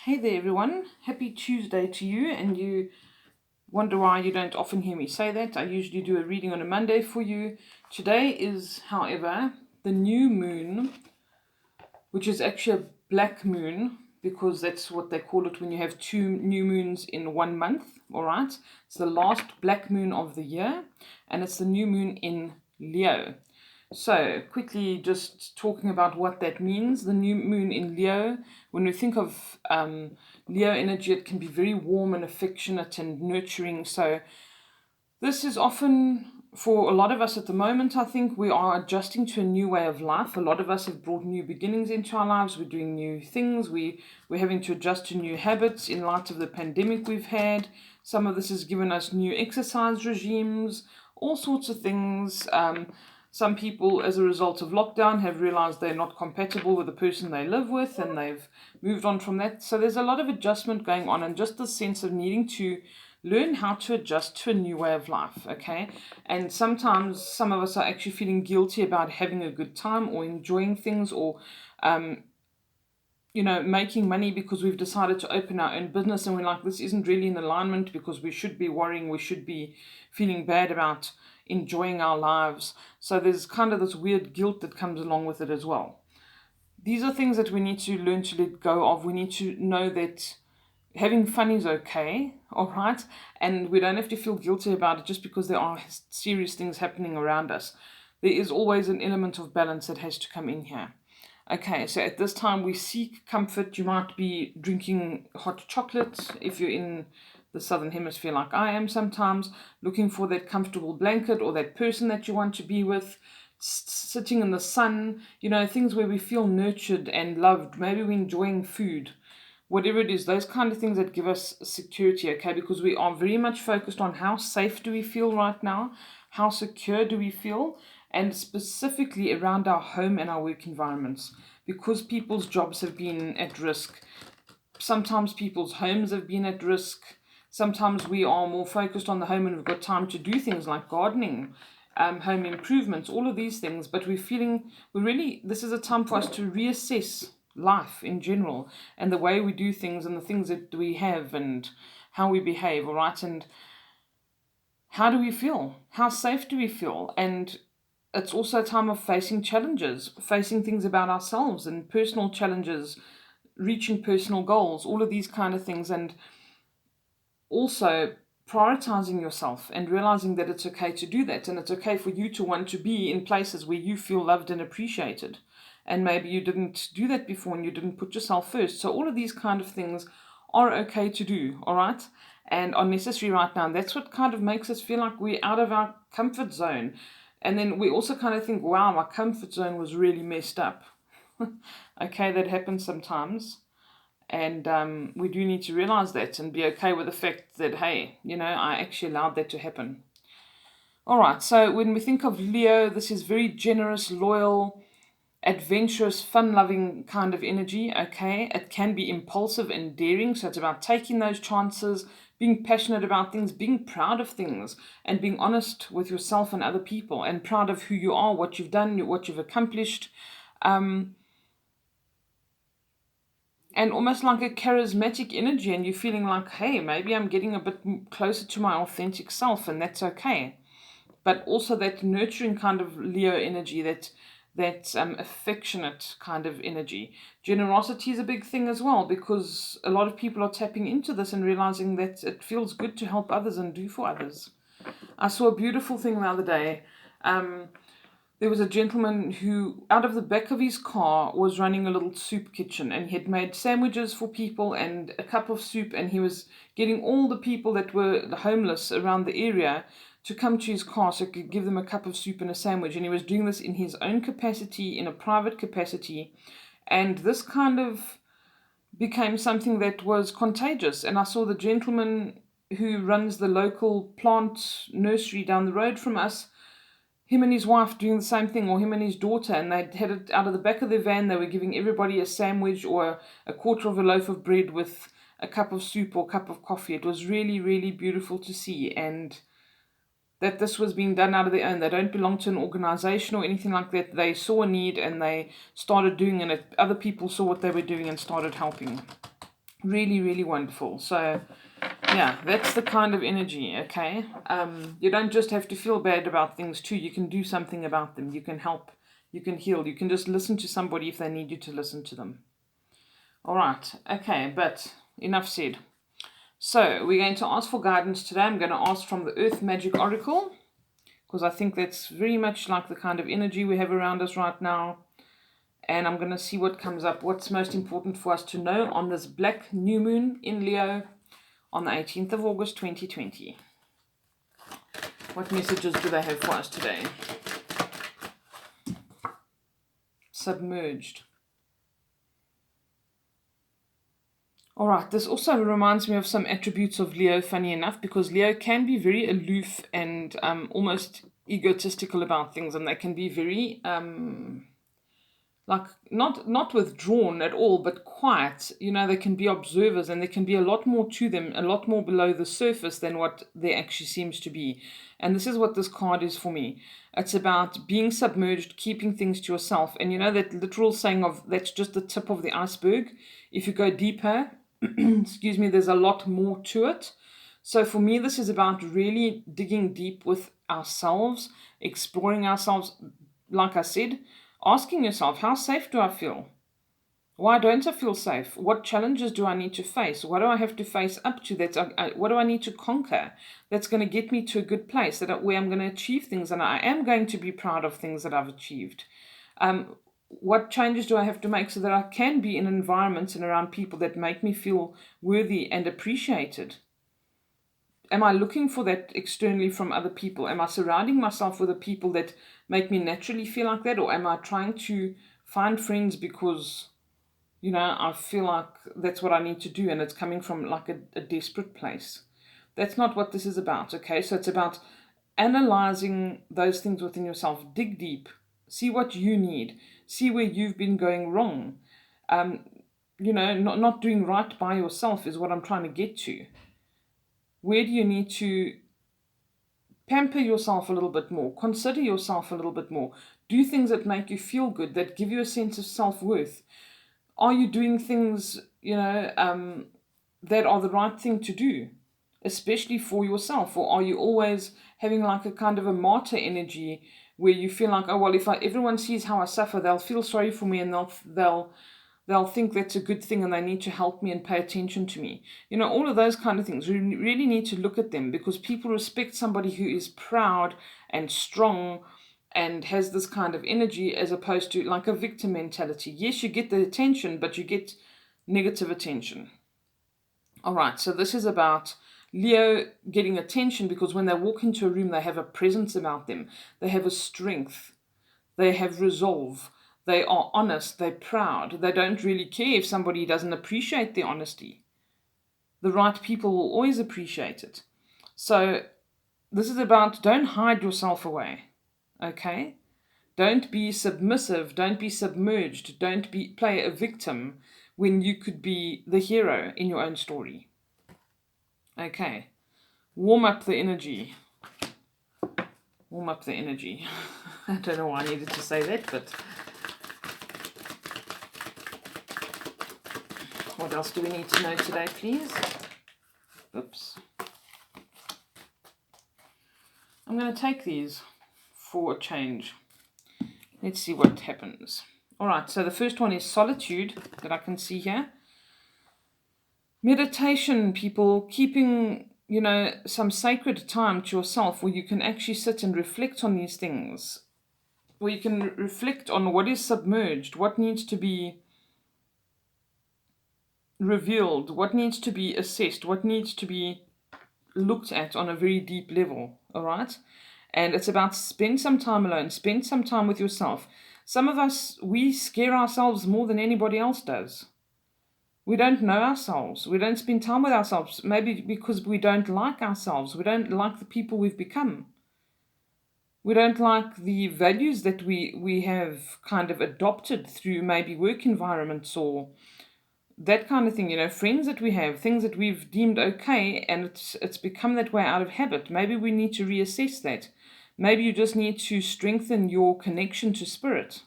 Hey there, everyone. Happy Tuesday to you. And you wonder why you don't often hear me say that. I usually do a reading on a Monday for you. Today is, however, the new moon, which is actually a black moon because that's what they call it when you have two new moons in 1 month. All right. It's the last black moon of the year, and it's the new moon in Leo. So, quickly just talking about what that means. The new moon in Leo, when we think of Leo energy, it can be very warm and affectionate and nurturing. So, this is often, for a lot of us at the moment, I think we are adjusting to a new way of life. A lot of us have brought new beginnings into our lives. We're doing new things. We're having to adjust to new habits in light of the pandemic we've had. Some of this has given us new exercise regimes, all sorts of things. Some people, as a result of lockdown, have realized they're not compatible with the person they live with and they've moved on from that. So there's a lot of adjustment going on and just the sense of needing to learn how to adjust to a new way of life, okay? And sometimes some of us are actually feeling guilty about having a good time or enjoying things or making money because we've decided to open our own business and we're like, this isn't really in alignment because we should be worrying, we should be feeling bad about enjoying our lives. So there's kind of this weird guilt that comes along with it as well. These are things that we need to learn to let go of. We need to know that having fun is okay, all right? And we don't have to feel guilty about it just because there are serious things happening around us. There is always an element of balance that has to come in here. Okay, so at this time we seek comfort. You might be drinking hot chocolate if you're in the southern hemisphere like I am sometimes, looking for that comfortable blanket or that person that you want to be with, sitting in the sun, things where we feel nurtured and loved. Maybe we're enjoying food, whatever it is, those kind of things that give us security, okay? Because we are very much focused on how safe do we feel right now, how secure do we feel, and specifically around our home and our work environments. Because people's jobs have been at risk, sometimes people's homes have been at risk, sometimes we are more focused on the home and we've got time to do things like gardening, home improvements, all of these things, but this is a time for us to reassess life in general and the way we do things and the things that we have and how we behave, all right? And how do we feel? How safe do we feel? And it's also a time of facing challenges, facing things about ourselves and personal challenges, reaching personal goals, all of these kind of things. And also prioritizing yourself and realizing that it's okay to do that. And it's okay for you to want to be in places where you feel loved and appreciated. And maybe you didn't do that before and you didn't put yourself first. So all of these kind of things are okay to do, all right? And are necessary right now. And that's what kind of makes us feel like we're out of our comfort zone. And then we also kind of think, wow, my comfort zone was really messed up. Okay, that happens sometimes. And we do need to realize that and be okay with the fact that, hey, I actually allowed that to happen. All right, so when we think of Leo, this is very generous, loyal, adventurous, fun-loving kind of energy, okay? It can be impulsive and daring, so it's about taking those chances, being passionate about things, being proud of things, and being honest with yourself and other people, and proud of who you are, what you've done, what you've accomplished, and almost like a charismatic energy, and you're feeling like, hey, maybe I'm getting a bit closer to my authentic self, and that's okay. But also that nurturing kind of Leo energy, that affectionate kind of energy. Generosity is a big thing as well, because a lot of people are tapping into this and realizing that it feels good to help others and do for others. I saw a beautiful thing the other day. There was a gentleman who, out of the back of his car, was running a little soup kitchen, and he had made sandwiches for people and a cup of soup, and he was getting all the people that were homeless around the area to come to his car so he could give them a cup of soup and a sandwich. And he was doing this in his own capacity, in a private capacity. And this kind of became something that was contagious. And I saw the gentleman who runs the local plant nursery down the road from us, him and his wife doing the same thing, or him and his daughter, and they had it out of the back of their van. They were giving everybody a sandwich or a quarter of a loaf of bread with a cup of soup or a cup of coffee. It was really, really beautiful to see. And that this was being done out of their own. They don't belong to an organization or anything like that. They saw a need and they started doing it. Other people saw what they were doing and started helping. Really, really wonderful. So, yeah, that's the kind of energy, okay? You don't just have to feel bad about things too. You can do something about them. You can help. You can heal. You can just listen to somebody if they need you to listen to them. All right, okay, but enough said. So, we're going to ask for guidance today. I'm going to ask from the Earth Magic Oracle because I think that's very much like the kind of energy we have around us right now. And I'm going to see what comes up. What's most important for us to know on this black new moon in Leo on the 18th of August 2020. What messages do they have for us today? Submerged. All right, this also reminds me of some attributes of Leo, funny enough, because Leo can be very aloof and almost egotistical about things, and they can be very like not withdrawn at all, but quiet. You know, they can be observers, and there can be a lot more to them, a lot more below the surface than what there actually seems to be. And this is what this card is for me. It's about being submerged, keeping things to yourself. And you know that literal saying of that's just the tip of the iceberg. If you go deeper, excuse me, there's a lot more to it. So for me, this is about really digging deep with ourselves, exploring ourselves, like I said, asking yourself, how safe do I feel? Why don't I feel safe? What challenges do I need to face? What do I have to face up to? What do I need to conquer? That's going to get me to a good place where I'm going to achieve things, and I am going to be proud of things that I've achieved. What changes do I have to make so that I can be in environments and around people that make me feel worthy and appreciated? Am I looking for that externally from other people? Am I surrounding myself with the people that make me naturally feel like that? Or am I trying to find friends because, you know, I feel like that's what I need to do and it's coming from like a desperate place? That's not what this is about, okay? So it's about analyzing those things within yourself. Dig deep. See what you need. See where you've been going wrong. You know, not doing right by yourself is what I'm trying to get to. Where do you need to pamper yourself a little bit more? Consider yourself a little bit more. Do things that make you feel good, that give you a sense of self-worth. Are you doing things, you know, that are the right thing to do, especially for yourself? Or are you always having like a kind of a martyr energy where you feel like, oh, well, if everyone sees how I suffer, they'll feel sorry for me and they'll think that's a good thing and they need to help me and pay attention to me. You know, all of those kind of things. We really need to look at them because people respect somebody who is proud and strong and has this kind of energy as opposed to like a victim mentality. Yes, you get the attention, but you get negative attention. All right, so this is about Leo getting attention because when they walk into a room, they have a presence about them. They have a strength. They have resolve. They are honest. They're proud. They don't really care if somebody doesn't appreciate their honesty. The right people will always appreciate it. So this is about don't hide yourself away. Okay? Don't be submissive. Don't be submerged. Don't play a victim when you could be the hero in your own story. Okay. Warm up the energy. Warm up the energy. I don't know why I needed to say that, but what else do we need to know today, please? Oops. I'm going to take these for a change. Let's see what happens. All right, so the first one is solitude that I can see here. Meditation, people, keeping, you know, some sacred time to yourself where you can actually sit and reflect on these things, where you can reflect on what is submerged, what needs to be revealed, what needs to be assessed, what needs to be looked at on a very deep level, all right? And it's about spend some time alone, spend some time with yourself. Some of us, we scare ourselves more than anybody else does. We don't know ourselves. We don't spend time with ourselves, maybe because we don't like ourselves. We don't like the people we've become. We don't like the values that we have kind of adopted through maybe work environments or that kind of thing, you know, friends that we have, things that we've deemed okay, and it's become that way out of habit. Maybe we need to reassess that. Maybe you just need to strengthen your connection to spirit.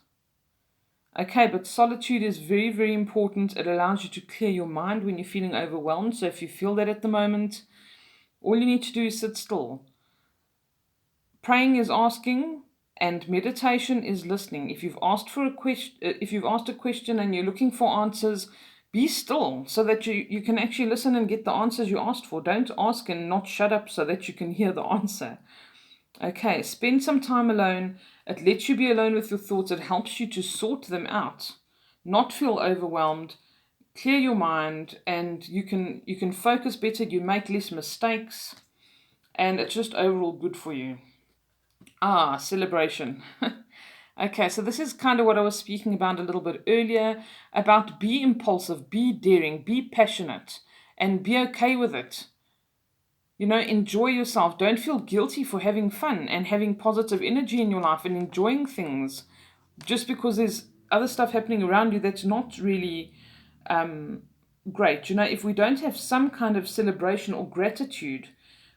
Okay, but solitude is very, very important. It allows you to clear your mind when you're feeling overwhelmed. So if you feel that at the moment, all you need to do is sit still. Praying is asking, and meditation is listening. If you've asked for a question, if you've asked a question and you're looking for answers, be still so that you can actually listen and get the answers you asked for. Don't ask and not shut up so that you can hear the answer. Okay, spend some time alone. It lets you be alone with your thoughts. It helps you to sort them out, not feel overwhelmed, clear your mind, and you can focus better, you make less mistakes, and it's just overall good for you. Celebration. Okay, so this is kind of what I was speaking about a little bit earlier about be impulsive, be daring, be passionate, and be okay with it. Enjoy yourself. Don't feel guilty for having fun and having positive energy in your life and enjoying things just because there's other stuff happening around you that's not really great. If we don't have some kind of celebration or gratitude,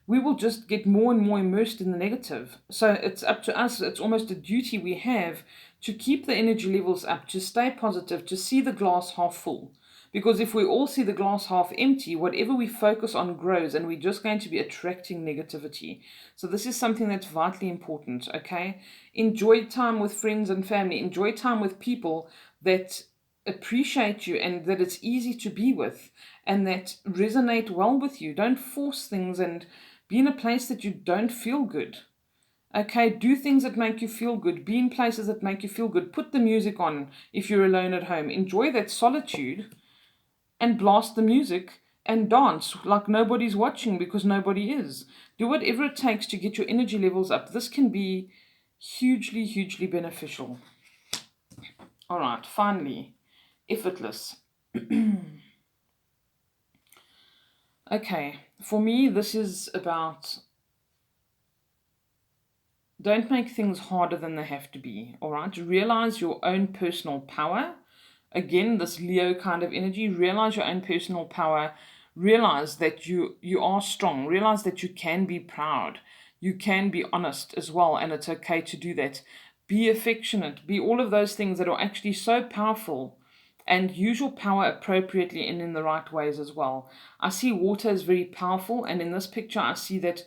we will just get more and more immersed in the negative. So it's up to us. It's almost a duty we have to keep the energy levels up, to stay positive, to see the glass half full. Because if we all see the glass half empty, whatever we focus on grows, and we're just going to be attracting negativity. So this is something that's vitally important, okay? Enjoy time with friends and family. Enjoy time with people that appreciate you and that it's easy to be with and that resonate well with you. Don't force things and be in a place that you don't feel good. Okay, do things that make you feel good. Be in places that make you feel good. Put the music on if you're alone at home. Enjoy that solitude and blast the music and dance like nobody's watching because nobody is. Do whatever it takes to get your energy levels up. This can be hugely, hugely beneficial. All right, finally, effortless. Okay, for me, this is about don't make things harder than they have to be. All right, realize your own personal power. Again, this Leo kind of energy. Realize your own personal power. Realize that you are strong. Realize that you can be proud. You can be honest as well, and it's okay to do that. Be affectionate. Be all of those things that are actually so powerful. And use your power appropriately and in the right ways as well. I see water as very powerful, and in this picture, I see that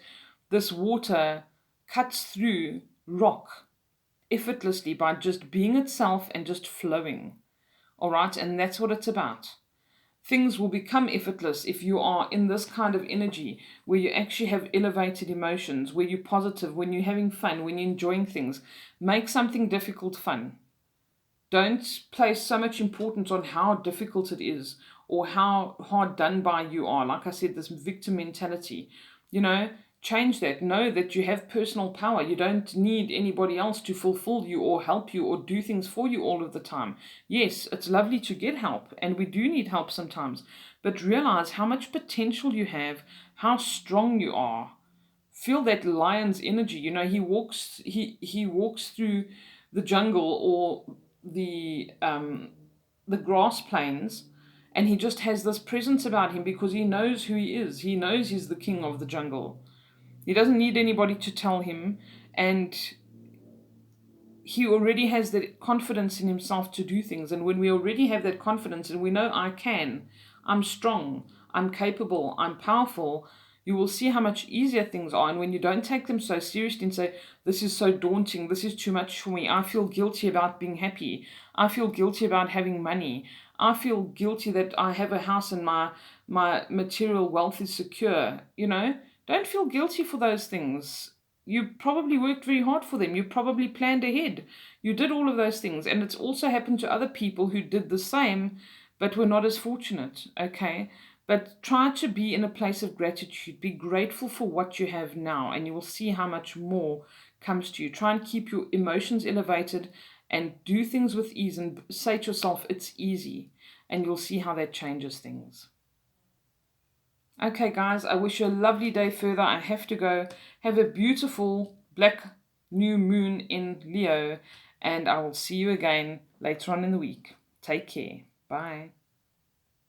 this water cuts through rock effortlessly by just being itself and just flowing. All right, and that's what it's about. Things will become effortless if you are in this kind of energy where you actually have elevated emotions, where you're positive, when you're having fun, when you're enjoying things. Make something difficult fun. Don't place so much importance on how difficult it is or how hard done by you are. Like I said, this victim mentality, change that. Know that you have personal power. You don't need anybody else to fulfill you or help you or do things for you all of the time. Yes, it's lovely to get help, and we do need help sometimes, but realize how much potential you have, how strong you are. Feel that lion's energy. He walks through the jungle or the grass plains, and he just has this presence about him because he knows who he is. He knows he's the king of the jungle. He doesn't need anybody to tell him, and he already has that confidence in himself to do things. And when we already have that confidence and we know I'm strong, I'm capable, I'm powerful, you will see how much easier things are. And when you don't take them so seriously and say, this is so daunting, this is too much for me, I feel guilty about being happy, I feel guilty about having money, I feel guilty that I have a house and my material wealth is secure, don't feel guilty for those things. You probably worked very hard for them. You probably planned ahead. You did all of those things. And it's also happened to other people who did the same, but were not as fortunate. Okay. But try to be in a place of gratitude. Be grateful for what you have now, and you will see how much more comes to you. Try and keep your emotions elevated and do things with ease and say to yourself, it's easy. And you'll see how that changes things. Okay, guys, I wish you a lovely day further. I have to go. Have a beautiful black new moon in Leo, and I will see you again later on in the week. Take care. Bye.